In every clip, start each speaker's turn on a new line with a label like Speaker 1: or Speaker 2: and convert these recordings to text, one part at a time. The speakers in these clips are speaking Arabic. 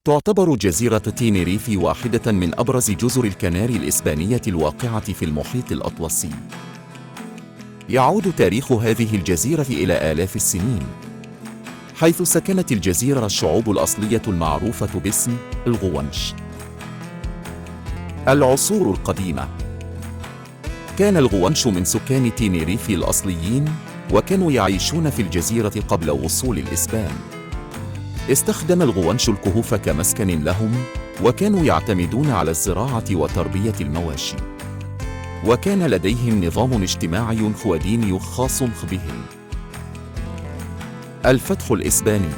Speaker 1: تعتبر جزيرة تينيريف واحدة من أبرز جزر الكناري الإسبانية الواقعة في المحيط الأطلسي. يعود تاريخ هذه الجزيرة إلى آلاف السنين، حيث سكنت الجزيرة الشعوب الأصلية المعروفة باسم الغوانش. العصور القديمة. كان الغوانش من سكان تينيريف الأصليين، وكانوا يعيشون في الجزيرة قبل وصول الإسبان. استخدم الغوانش الكهوف كمسكن لهم، وكانوا يعتمدون على الزراعة وتربية المواشي، وكان لديهم نظام اجتماعي وديني خاص بهم. الفتح الإسباني.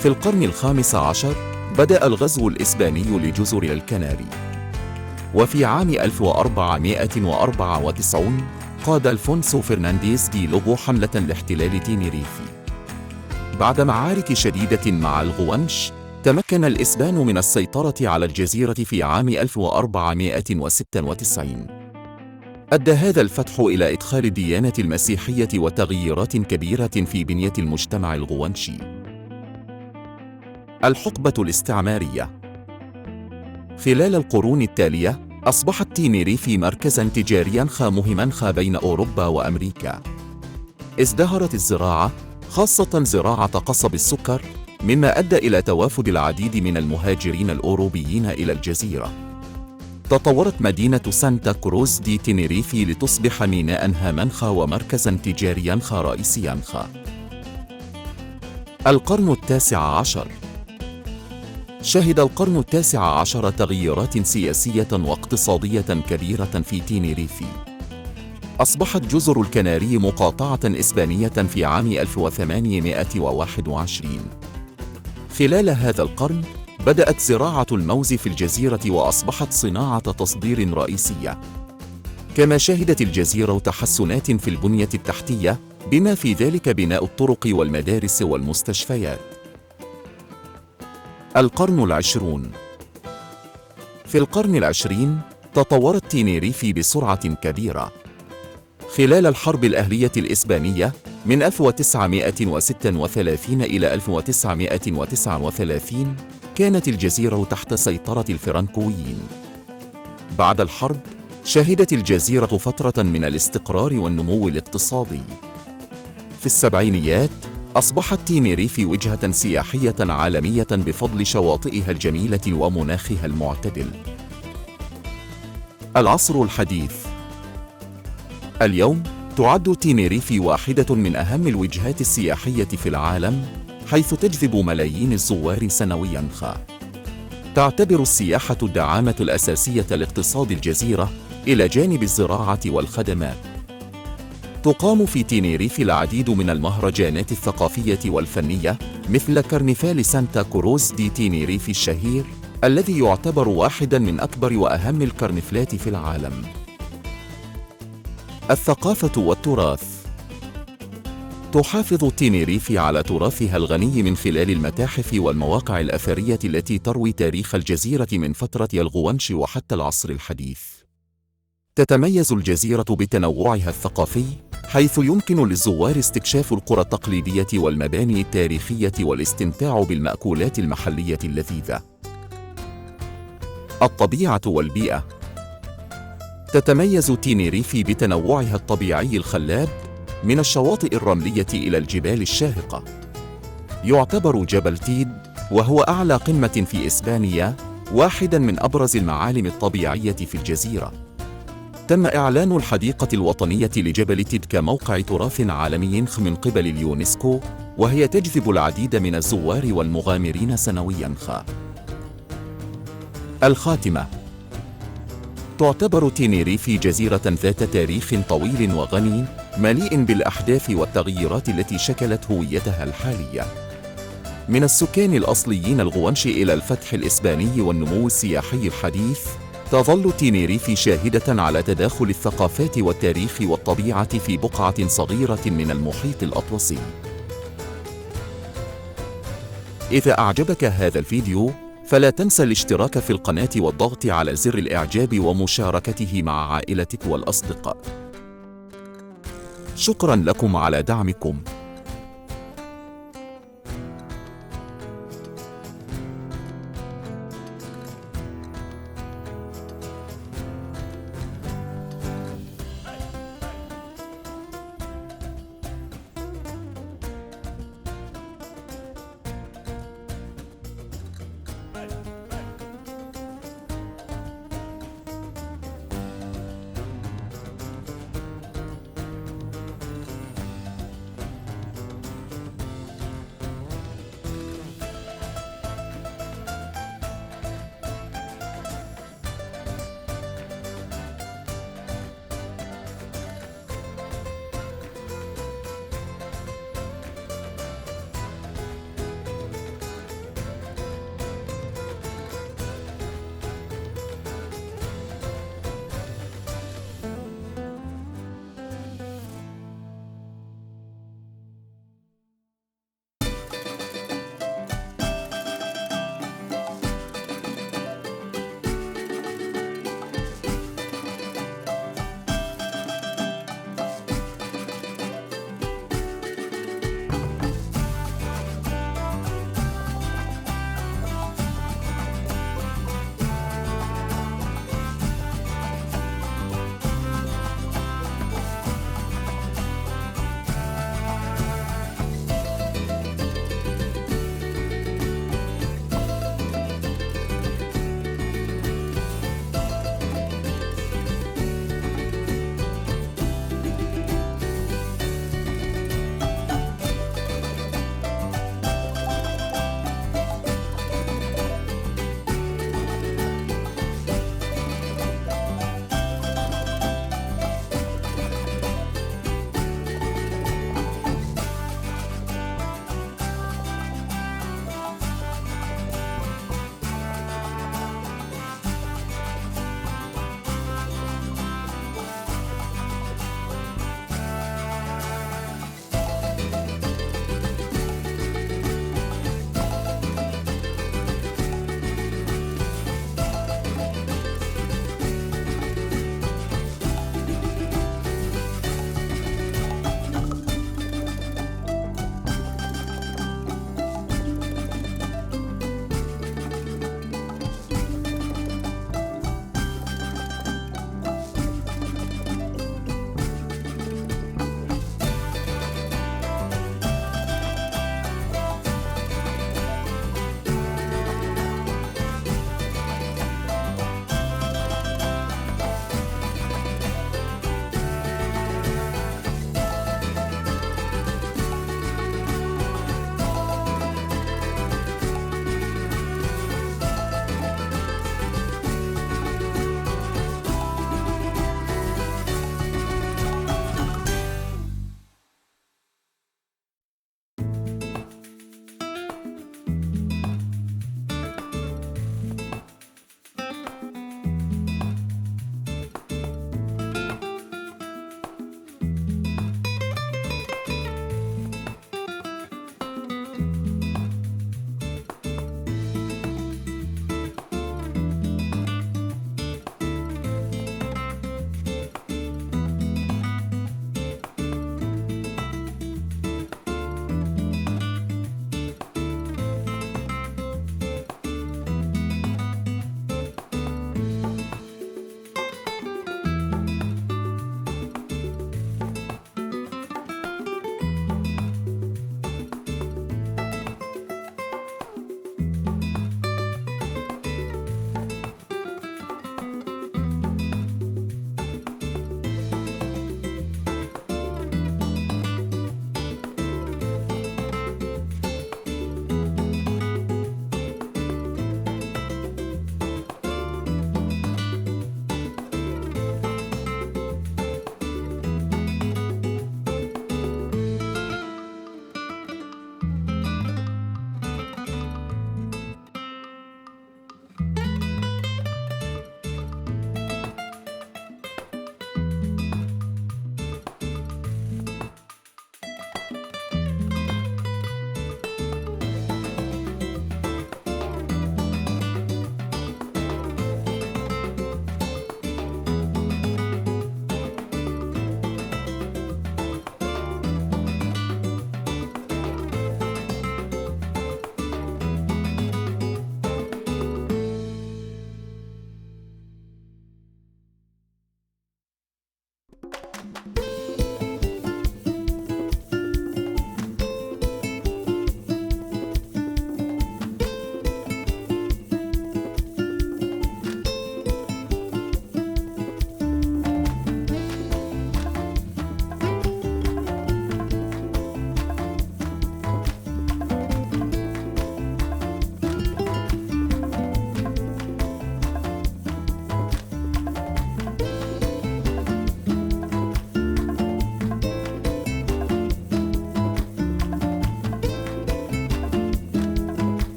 Speaker 1: في القرن الخامس عشر بدأ الغزو الإسباني لجزر الكناري، وفي عام 1494 قاد ألفونسو فرنانديز دي لوغو حملة لاحتلال تينيريف. بعد معارك شديدة مع الغوانش، تمكن الإسبان من السيطرة على الجزيرة في عام 1496. أدى هذا الفتح إلى إدخال الديانة المسيحية وتغييرات كبيرة في بنية المجتمع الغوانشي. الحقبة الاستعمارية. خلال القرون التالية، أصبحت تينيريف مركزاً تجارياً مهماً بين أوروبا وأمريكا. ازدهرت الزراعة، خاصة زراعة قصب السكر، مما أدى إلى توافد العديد من المهاجرين الأوروبيين إلى الجزيرة. تطورت مدينة سانتا كروز دي تينيريف لتصبح ميناء هاماً ومركزاً تجارياً رئيسياً. القرن التاسع عشر. شهد القرن التاسع عشر تغييرات سياسية واقتصادية كبيرة في تينيريف. أصبحت جزر الكناري مقاطعة إسبانية في عام 1821. خلال هذا القرن بدأت زراعة الموز في الجزيرة وأصبحت صناعة تصدير رئيسية. كما شهدت الجزيرة تحسنات في البنية التحتية، بما في ذلك بناء الطرق والمدارس والمستشفيات. القرن العشرون. في القرن العشرين تطورت تينيريف بسرعة كبيرة. خلال الحرب الأهلية الإسبانية من 1936 إلى 1939 كانت الجزيرة تحت سيطرة الفرنكويين. بعد الحرب شهدت الجزيرة فترة من الاستقرار والنمو الاقتصادي. في السبعينيات أصبحت تينيريف وجهة سياحية عالمية بفضل شواطئها الجميلة ومناخها المعتدل. العصر الحديث. اليوم تعد تينيريف واحدة من أهم الوجهات السياحية في العالم، حيث تجذب ملايين الزوار سنوياً. تعتبر السياحة الدعامة الأساسية لاقتصاد الجزيرة إلى جانب الزراعة والخدمات. تقام في تينيريف العديد من المهرجانات الثقافية والفنية، مثل كرنفال سانتا كروز دي تينيريف الشهير، الذي يعتبر واحداً من أكبر وأهم الكرنفالات في العالم. الثقافة والتراث. تحافظ تينيريف على تراثها الغني من خلال المتاحف والمواقع الأثرية التي تروي تاريخ الجزيرة من فترة الغوانش وحتى العصر الحديث. تتميز الجزيرة بتنوعها الثقافي، حيث يمكن للزوار استكشاف القرى التقليدية والمباني التاريخية والاستمتاع بالمأكولات المحلية اللذيذة. الطبيعة والبيئة. تتميز تينيريف بتنوعها الطبيعي الخلاب، من الشواطئ الرملية إلى الجبال الشاهقة. يعتبر جبل تيد، وهو أعلى قمة في إسبانيا، واحداً من أبرز المعالم الطبيعية في الجزيرة. تم إعلان الحديقة الوطنية لجبل تيد كموقع تراث عالمي من قبل اليونسكو، وهي تجذب العديد من الزوار والمغامرين سنوياً. الخاتمة. تعتبر تينيريف جزيرة ذات تاريخ طويل وغني، مليء بالأحداث والتغييرات التي شكلت هويتها الحالية. من السكان الأصليين الغوانش إلى الفتح الإسباني والنمو السياحي الحديث، تظل تينيريف شاهدة على تداخل الثقافات والتاريخ والطبيعة في بقعة صغيرة من المحيط الأطلسي. إذا أعجبك هذا الفيديو، فلا تنسى الاشتراك في القناة والضغط على زر الإعجاب ومشاركته مع عائلتك والأصدقاء. شكراً لكم على دعمكم.